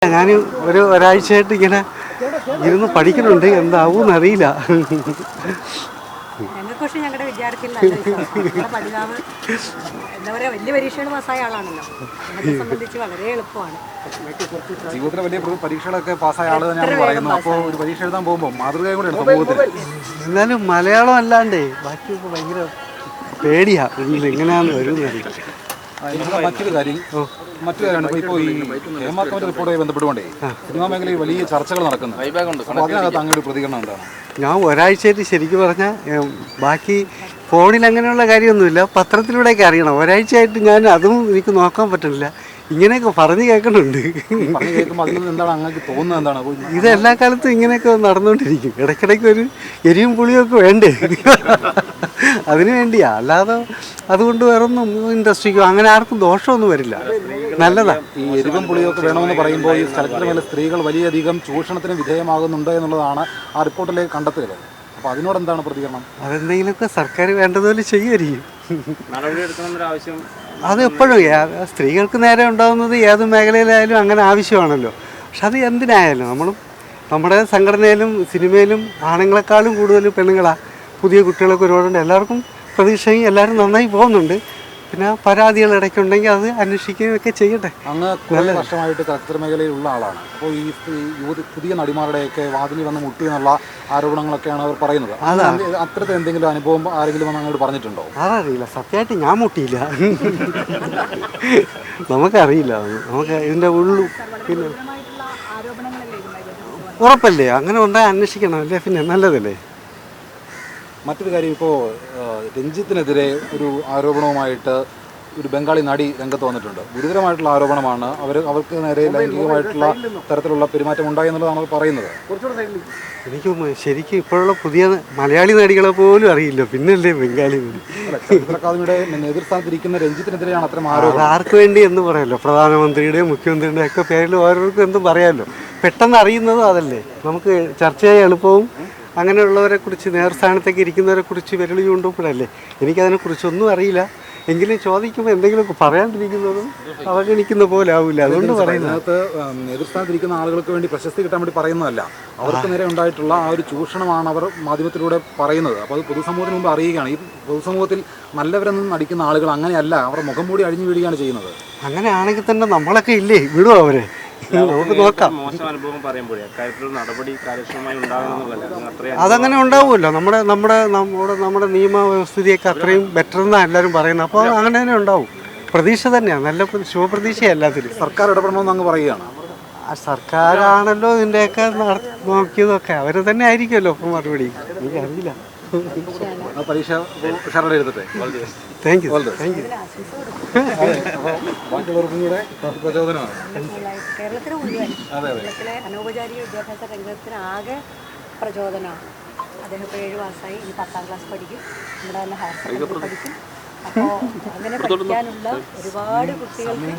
ഞാൻ ഒരാഴ്ചയായിട്ട് ഇങ്ങനെ ഇരുന്ന് പഠിക്കുന്നുണ്ട്, എന്താവും അറിയില്ല. ഞങ്ങൾക്ക് പക്ഷേ ഞങ്ങളുടെ വിദ്യാർത്ഥികൾ പഠിതാവ് എന്താ പറയുക, വലിയ പരീക്ഷകൾ പാസ്സായ ആളാണല്ലോ. എന്നെ സംബന്ധിച്ച് വളരെ എളുപ്പമാണ്. ജീവിതത്തിലെ വലിയ പരീക്ഷകളൊക്കെ പാസ്സായ ആൾ തന്നെയാണ് പറയുന്നത്. അപ്പോൾ ഒരു പരീക്ഷ എഴുതാൻ പോകുമ്പോൾ മാതൃകയും കൂടെയാണ് സമൂഹത്തിൽ. എന്നാലും മലയാളം അല്ലാണ്ടേ ബാക്കിയൊക്കെ ഭയങ്കര പേടിയാ, എങ്ങനെയാണെന്ന് വരുന്നറിയില്ല. മറ്റൊരു കാര്യമാണ് ഇപ്പോൾ ഈ ഹേമാക്കോന്റെ റിപ്പോർട്ടുമായി ബന്ധപ്പെട്ടുകൊണ്ടേ സിനിമാ മേഖലയിൽ വലിയ ചർച്ചകൾ നടക്കുന്നു. അപ്പോൾ അതിനകത്ത് അങ്ങയുടെ പ്രതികരണം എന്താണ്? ഞാൻ ഒരാഴ്ചയായിട്ട് ശരിക്കും പറഞ്ഞാൽ ബാക്കി ഫോണിൽ അങ്ങനെയുള്ള കാര്യമൊന്നുമില്ല, പത്രത്തിലൂടെയൊക്കെ അറിയണം. ഒരാഴ്ചയായിട്ട് ഞാൻ അതും എനിക്ക് നോക്കാൻ പറ്റുന്നില്ല. ഇങ്ങനെയൊക്കെ പറഞ്ഞു കേൾക്കുന്നുണ്ട്. ഇത് എല്ലാ കാലത്തും ഇങ്ങനെയൊക്കെ നടന്നുകൊണ്ടിരിക്കും. ഇടയ്ക്കിടയ്ക്ക് ഒരു എരിവും പുളിയൊക്കെ വേണ്ടേ, അതിനു വേണ്ടിയാ. അല്ലാതെ അതുകൊണ്ട് വേറൊന്നും ഇൻഡസ്ട്രിക്കോ അങ്ങനെ ആർക്കും ദോഷമൊന്നും വരില്ല, നല്ലതാ. ഈ എരിവും പുളിയൊക്കെ വേണമെന്ന് പറയുമ്പോൾ ഈ സ്ഥലത്തിന് മേലെ സ്ത്രീകൾ വലിയധികം ചൂഷണത്തിന് വിധേയമാകുന്നുണ്ട് എന്നുള്ളതാണ് ആ റിപ്പോർട്ടിലേക്ക് കണ്ടെത്തുന്നത്. അപ്പോൾ അതിനോട് എന്താണ് പ്രതികരണം? അതെന്തെങ്കിലുമൊക്കെ സർക്കാർ വേണ്ടതുപോലെ ചെയ്യുമായിരിക്കും. അത് എപ്പോഴും സ്ത്രീകൾക്ക് നേരെ ഉണ്ടാകുന്നത് ഏത് മേഖലയിലായാലും അങ്ങനെ ആവശ്യമാണല്ലോ. പക്ഷെ അത് എന്തിനായാലും നമ്മുടെ സംഘടനയിലും സിനിമയിലും ആണുങ്ങളെക്കാളും കൂടുതൽ പെണ്ണുങ്ങളാണ്. പുതിയ കുട്ടികളൊക്കെ ഒരുപാടുണ്ട്. എല്ലാവർക്കും പ്രതീക്ഷയും എല്ലാവരും നന്നായി പോകുന്നുണ്ട്. പിന്നെ പരാതികൾ ഇടയ്ക്കുണ്ടെങ്കിൽ അത് അന്വേഷിക്കുകയൊക്കെ ചെയ്യട്ടെ. അങ്ങ് കുറേ വർഷമായിട്ട് ചലച്ചിത്ര മേഖലയിലുള്ള ആളാണ്. അപ്പോൾ ഈ പുതിയ നടിമാരുടെയൊക്കെ വാതിലിൽ വന്ന് മുട്ടി എന്നുള്ള ആരോപണങ്ങളൊക്കെയാണ് അവർ പറയുന്നത്. അത്തരത്തിൽ എന്തെങ്കിലും അനുഭവം ആരെങ്കിലും വന്ന് അങ്ങോട്ട് പറഞ്ഞിട്ടുണ്ടോ? അതറിയില്ല, സത്യമായിട്ട് ഞാൻ മുട്ടിയില്ല. നമുക്കറിയില്ല, നമുക്ക് ഇതിൻ്റെ ഉള്ളു. പിന്നെ ഉറപ്പല്ലേ, അങ്ങനെ ഉണ്ടായി അന്വേഷിക്കണം അല്ലേ, പിന്നെ നല്ലതല്ലേ. മറ്റൊരു കാര്യം, ഇപ്പോൾ രഞ്ജിത്തിനെതിരെ ഒരു ആരോപണവുമായിട്ട് ഒരു ബംഗാളി നടി രംഗത്ത് വന്നിട്ടുണ്ട്. ഗുരുതരമായിട്ടുള്ള ആരോപണമാണ്. അവർക്ക് നേരെ ലൈംഗികമായിട്ടുള്ള തരത്തിലുള്ള പെരുമാറ്റം ഉണ്ടായി എന്നുള്ളതാണ് അവർ പറയുന്നത്. എനിക്ക് ശരിക്കും ഇപ്പോഴുള്ള പുതിയ മലയാളി നടികളെ പോലും അറിയില്ല, പിന്നല്ലേ ബംഗാളി നടി. ചലച്ചിത്ര അക്കാദമിയുടെ നേതൃസ്ഥാനത്തിരിക്കുന്ന രഞ്ജിത്തിനെതിരെയാണ് അത്തരം ആരോപണം. ആർക്ക് വേണ്ടി എന്ന് പറയാമല്ലോ, പ്രധാനമന്ത്രിയുടെയും മുഖ്യമന്ത്രിയുടെയും ഒക്കെ പേരിൽ ഓരോരുത്തർക്കും എന്തും പറയാമല്ലോ. പെട്ടെന്ന് അറിയുന്നതും അതല്ലേ, നമുക്ക് ചർച്ച ചെയ്യാൻ എളുപ്പവും. അങ്ങനെയുള്ളവരെ കുറിച്ച്, നേതൃസ്ഥാനത്തേക്ക് ഇരിക്കുന്നവരെ കുറിച്ച് വിരൽ ചൂണ്ടുമ്പോഴല്ലേ. എനിക്കതിനെക്കുറിച്ചൊന്നും അറിയില്ല. എങ്കിലും ചോദിക്കുമ്പോൾ എന്തെങ്കിലുമൊക്കെ പറയാണ്ടിരിക്കുന്നതും അവഗണിക്കുന്ന പോലെ ആവില്ല, അതുകൊണ്ട് പറയുന്നത്. അതിനകത്ത് നേതൃസ്ഥാനത്തിരിക്കുന്ന ആളുകൾക്ക് വേണ്ടി പ്രശസ്തി കിട്ടാൻ വേണ്ടി പറയുന്നതല്ല, അവർക്ക് നേരെ ഉണ്ടായിട്ടുള്ള ആ ഒരു ചൂഷണമാണ് അവർ മാധ്യമത്തിലൂടെ പറയുന്നത്. അപ്പോൾ അത് പൊതുസമൂഹത്തിന് മുമ്പ് അറിയുകയാണ്. ഈ പൊതുസമൂഹത്തിൽ നല്ലവരെന്നും നടിക്കുന്ന ആളുകൾ അങ്ങനെയല്ല, അവർ മുഖം മൂടി അഴിഞ്ഞു വീഴുകയാണ് ചെയ്യുന്നത്. അങ്ങനെയാണെങ്കിൽ തന്നെ നമ്മളൊക്കെ ഇല്ലേ വിടുവോ അവരെ? നമുക്ക് നോക്കാം. അതങ്ങനെ ഉണ്ടാവുമല്ലോ. നമ്മുടെ നിയമവ്യവസ്ഥിതിയൊക്കെ അത്രയും ബെറ്റർ എന്നാണ് എല്ലാവരും പറയുന്നത്. അപ്പോൾ അങ്ങനെ തന്നെ ഉണ്ടാവും. പ്രതീക്ഷ തന്നെയാണ്, നല്ല ശുഭപ്രതീക്ഷയാണ് എല്ലാത്തിലും. സർക്കാർ ഇടപെടണമെന്ന് അങ്ങ് പറയുകയാണ്. സർക്കാരാണല്ലോ ഇതിൻ്റെയൊക്കെ നോക്കിയതൊക്കെ, അവർ തന്നെ ആയിരിക്കുമല്ലോ ഇപ്പം മറുപടി. എനിക്കറിയില്ല. പരീക്ഷ ഉഷാറായി എഴുതട്ടെ. Thank you. ബാക്കിയുള്ളവർക്കും കൂടെ പ്രചോദനമാണ്. കേരളത്തിന് മുഴുവൻ കേരളത്തിലെ അനൗപചാരിക വിദ്യാഭ്യാസ രംഗത്തിന് ആകെ പ്രചോദനമാണ്. അദ്ദേഹം ഇപ്പോൾ 7 മാസമായി, ഇനി 10ാം ക്ലാസ് പഠിക്കും, ഇവിടെ തന്നെ ഹയർ സെക്കൻഡറി പഠിക്കും. അപ്പോൾ അങ്ങനെ പഠിക്കാനുള്ള ഒരുപാട് കുട്ടികൾക്ക്